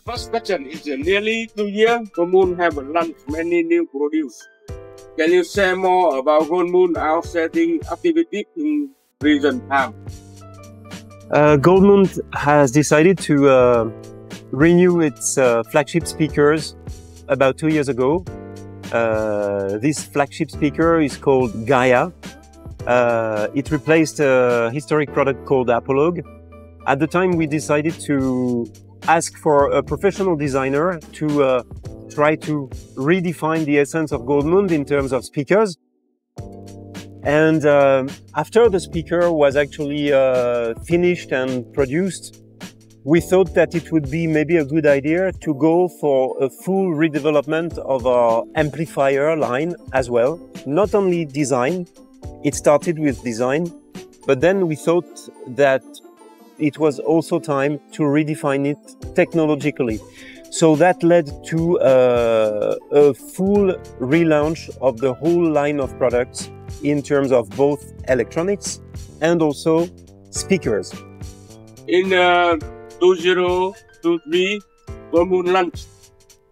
first question is nearly 2 years, Goldmund have launched many new products. Can you share more about Goldmund outsetting activity in recent time? Goldmund has decided to renew its flagship speakers about 2 years ago. This flagship speaker is called Gaia. It replaced a historic product called Apologue. At the time, we decided to ask for a professional designer to try to redefine the essence of Goldmund in terms of speakers. And after the speaker was actually finished and produced, we thought that it would be maybe a good idea to go for a full redevelopment of our amplifier line as well. Not only design, it started with design, but then we thought that it was also time to redefine it technologically. So that led to a full relaunch of the whole line of products in terms of both electronics and also speakers. In 2023, Goldmund launched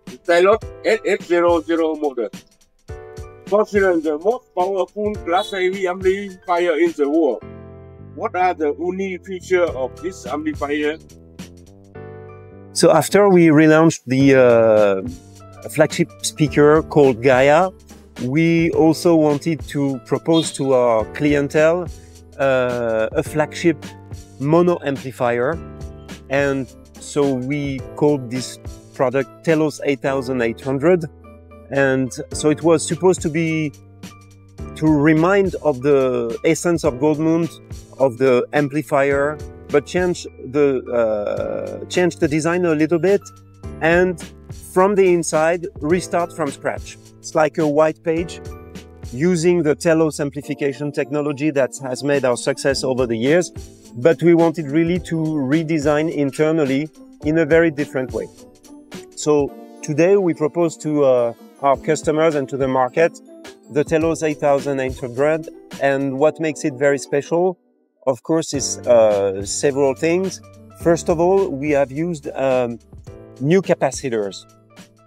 the Telos SS00 model. Considered the most powerful Class A amplifier in the world. What are the unique features of this amplifier? So after we relaunched the flagship speaker called Gaia, we also wanted to propose to our clientele a flagship mono amplifier. And so we called this product Telos 8800. And so it was supposed to be to remind of the essence of Goldmund, of the amplifier, but change the design a little bit, and from the inside restart from scratch. It's like a white page using the Telos amplification technology that has made our success over the years, but we wanted really to redesign internally in a very different way. So today we propose to our customers and to the market the Telos 8800, and what makes it very special, of course, is several things. First of all, we have used new capacitors.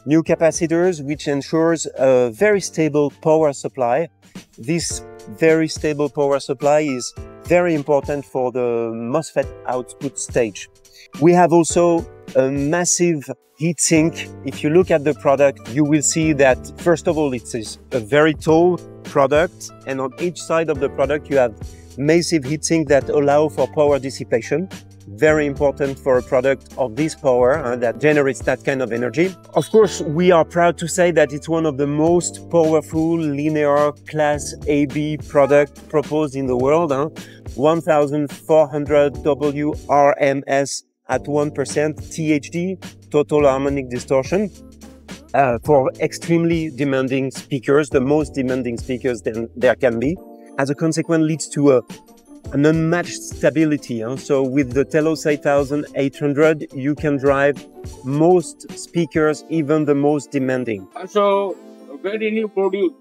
New capacitors, which ensures a very stable power supply. This very stable power supply is very important for the MOSFET output stage. We have also a massive heatsink. If you look at the product, you will see that, first of all, it is a very tall product, and on each side of the product you have massive heatsink that allow for power dissipation. Very important for a product of this power that generates that kind of energy. Of course, we are proud to say that it's one of the most powerful linear class AB product proposed in the world. 1400 WRMS at 1% THD, total harmonic distortion, for extremely demanding speakers, the most demanding speakers there can be. As a consequence, leads to an unmatched stability. So with the Telos 8800, you can drive most speakers, even the most demanding. Also, a very new product.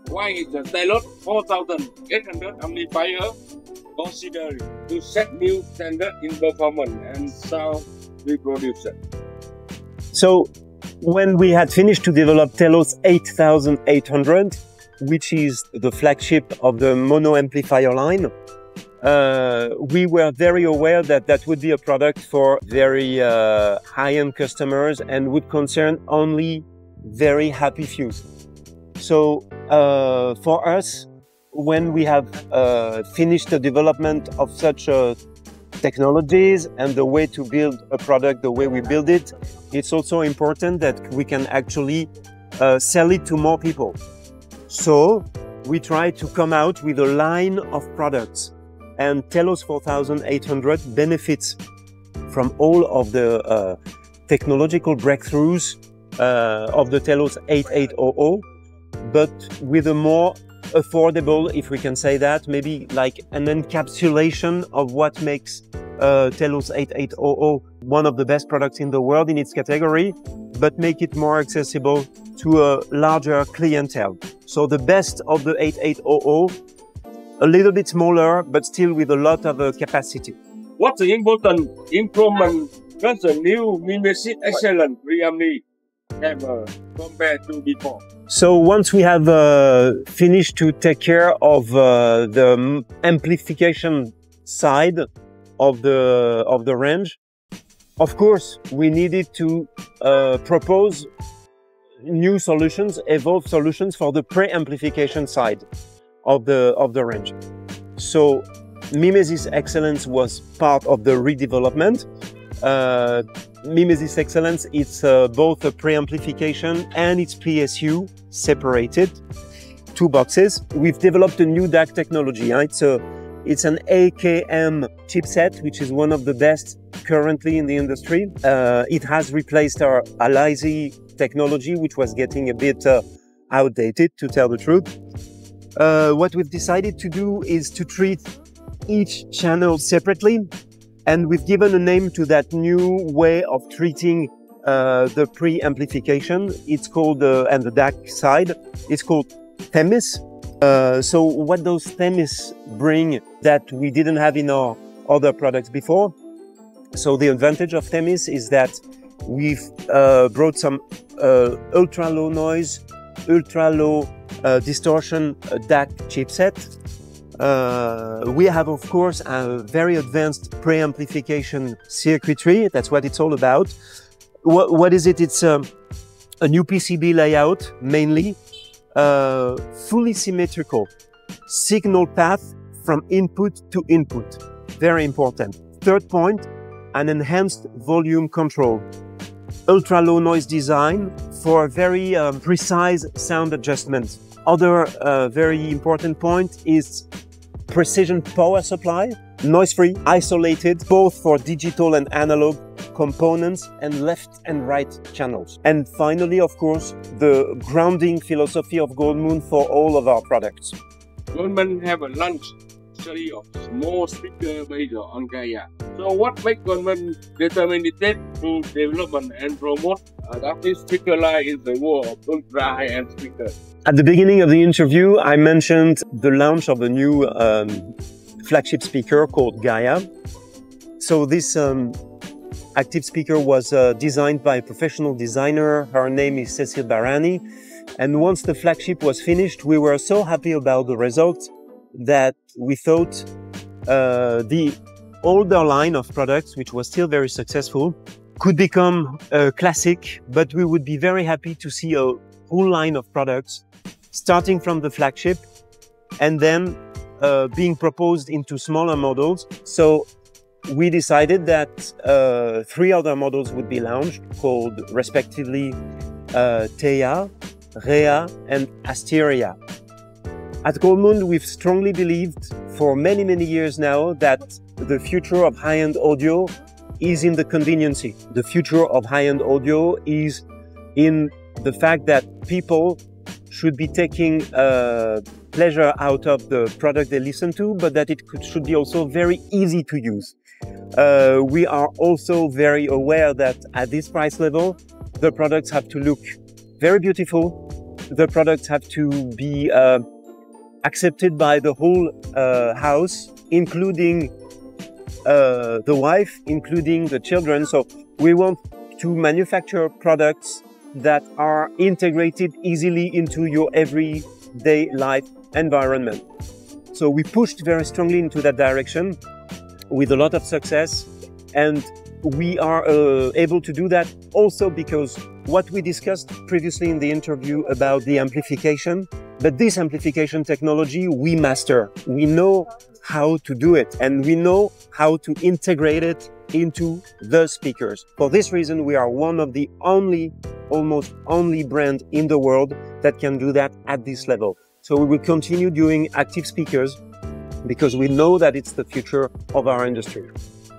Why is the Telos 4800 amplifier considered to set new standard in performance and sound reproduction? So when we had finished to develop Telos 8800, which is the flagship of the mono amplifier line, we were very aware that that would be a product for very high-end customers and would concern only very happy few. So for us, when we have finished the development of such technologies and the way to build a product the way we build it, it's also important that we can actually sell it to more people. So we try to come out with a line of products, and Telos 4800 benefits from all of the technological breakthroughs of the Telos 8800, but with a more affordable, if we can say that, maybe like an encapsulation of what makes Telos 8800 one of the best products in the world in its category, but make it more accessible to a larger clientele. So the best of the 8800, a little bit smaller, but still with a lot of capacity. What's the important improvement Does the new Mimesis Excellent preamp have compared to before? So once we have finished to take care of the amplification side of the range, of course we needed to propose new solutions, evolved solutions for the pre-amplification side of the range. So Mimesis Excellence was part of the redevelopment. Mimesis Excellence, it's both a pre-amplification and its PSU separated, two boxes. We've developed a new DAC technology. It's an AKM chipset, which is one of the best currently in the industry. It has replaced our Alizy technology, which was getting a bit outdated, to tell the truth. What we've decided to do is to treat each channel separately, and we've given a name to that new way of treating the pre-amplification. It's called, and the DAC side, it's called Themis. So what those Themis bring that we didn't have in our other products before. So the advantage of Themis is that we've brought some ultra low noise, ultra low distortion DAC chipset. We have, of course, a very advanced pre-amplification circuitry. That's what it's all about. What is it? It's a new PCB layout, mainly, fully symmetrical, signal path from input to input. Very important. Third point, an enhanced volume control. Ultra low noise design for a very precise sound adjustment. Other very important point is precision power supply, noise-free, isolated, both for digital and analog components and left and right channels. And finally, of course, the grounding philosophy of Goldmund for all of our products. Goldmund have a launch series of small speakers based on Gaia. So what makes Goldmund determined to development and promote adaptive speaker line in the world of ultra high-end speakers? At the beginning of the interview, I mentioned the launch of a new flagship speaker called Gaia. So this active speaker was designed by a professional designer. Her name is Cecile Barani. And once the flagship was finished, we were so happy about the result that we thought the older line of products, which was still very successful, could become a classic, but we would be very happy to see a whole line of products starting from the flagship and then being proposed into smaller models. So we decided that 3 other models would be launched, called respectively Theia, Rhea and Asteria. At Goldmund, we've strongly believed for many, many years now that the future of high-end audio is in the conveniency. The future of high-end audio is in the fact that people should be taking pleasure out of the product they listen to, but that it should be also very easy to use. We are also very aware that at this price level, the products have to look very beautiful. The products have to be accepted by the whole house, including the wife, including the children. So we want to manufacture products that are integrated easily into your everyday life environment. So we pushed very strongly into that direction with a lot of success, and we are able to do that also because what we discussed previously in the interview about the amplification, but this amplification technology we master. We know how to do it and we know how to integrate it into the speakers. For this reason, we are one of the almost only brand in the world that can do that at this level. So we will continue doing active speakers because we know that it's the future of our industry.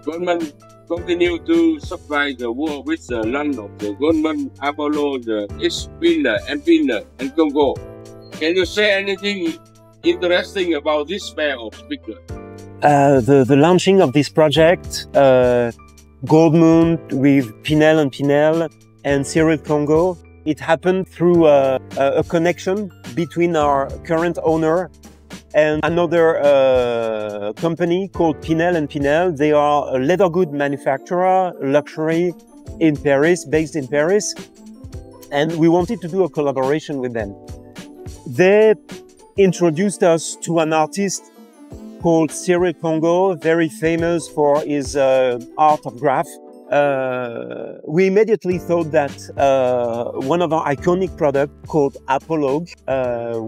Goldmund continue to supply the world with the launch of the Goldmund Apologue, the Pinel and Kongo. Can you say anything interesting about this pair of speakers? The launching of this project, Goldmund with Pinel and Cyril Kongo, it happened through a connection between our current owner and another company called Pinel. They are a leather good manufacturer, luxury in Paris, based in Paris. And we wanted to do a collaboration with them. They introduced us to an artist called Kongo, very famous for his art of graph. We immediately thought that one of our iconic products called Apologue,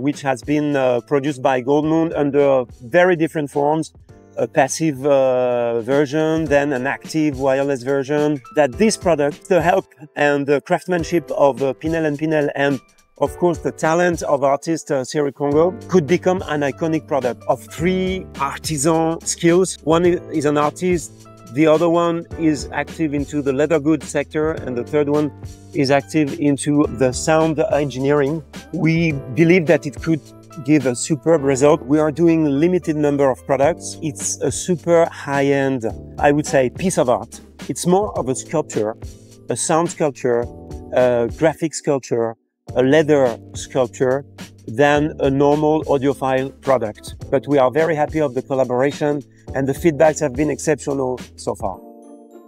which has been produced by Goldmund under very different forms, a passive version, then an active wireless version, that this product, the help and the craftsmanship of Pinel and of course the talent of artist Kongo could become an iconic product of three artisan skills. One is an artist, the other one is active into the leather goods sector, and the third one is active into the sound engineering. We believe that it could give a superb result. We are doing a limited number of products. It's a super high-end, I would say, piece of art. It's more of a sculpture, a sound sculpture, a graphic sculpture, a leather sculpture than a normal audiophile product. But we are very happy of the collaboration and the feedbacks have been exceptional so far.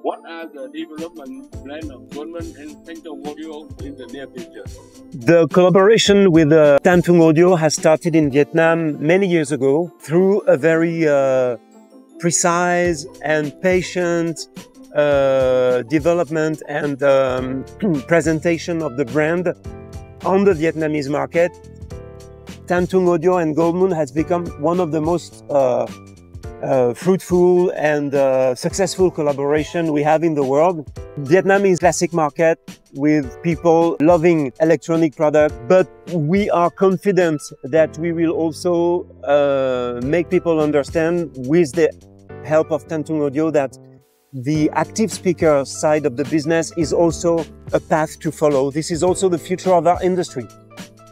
What are the development plans of Goldmund and Thanh Audio in the near future? The collaboration with Thanh Audio has started in Vietnam many years ago through a very precise and patient development and presentation of the brand on the Vietnamese market. Thanh Audio and Goldmund has become one of the most fruitful and successful collaboration we have in the world. Vietnam is a classic market with people loving electronic products, but we are confident that we will also make people understand with the help of Thanh Audio that the active speaker side of the business is also a path to follow. This is also the future of our industry.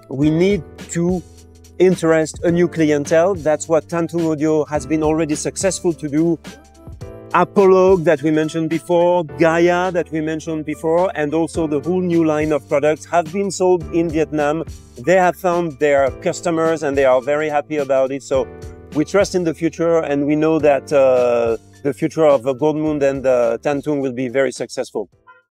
We need to interest a new clientele. That's what Thanh Audio has been already successful to do. Apologue that we mentioned before, Gaia that we mentioned before, and also the whole new line of products have been sold in Vietnam. They have found their customers and they are very happy about it. So we trust in the future and we know that the future of Goldmund and Thanh will be very successful.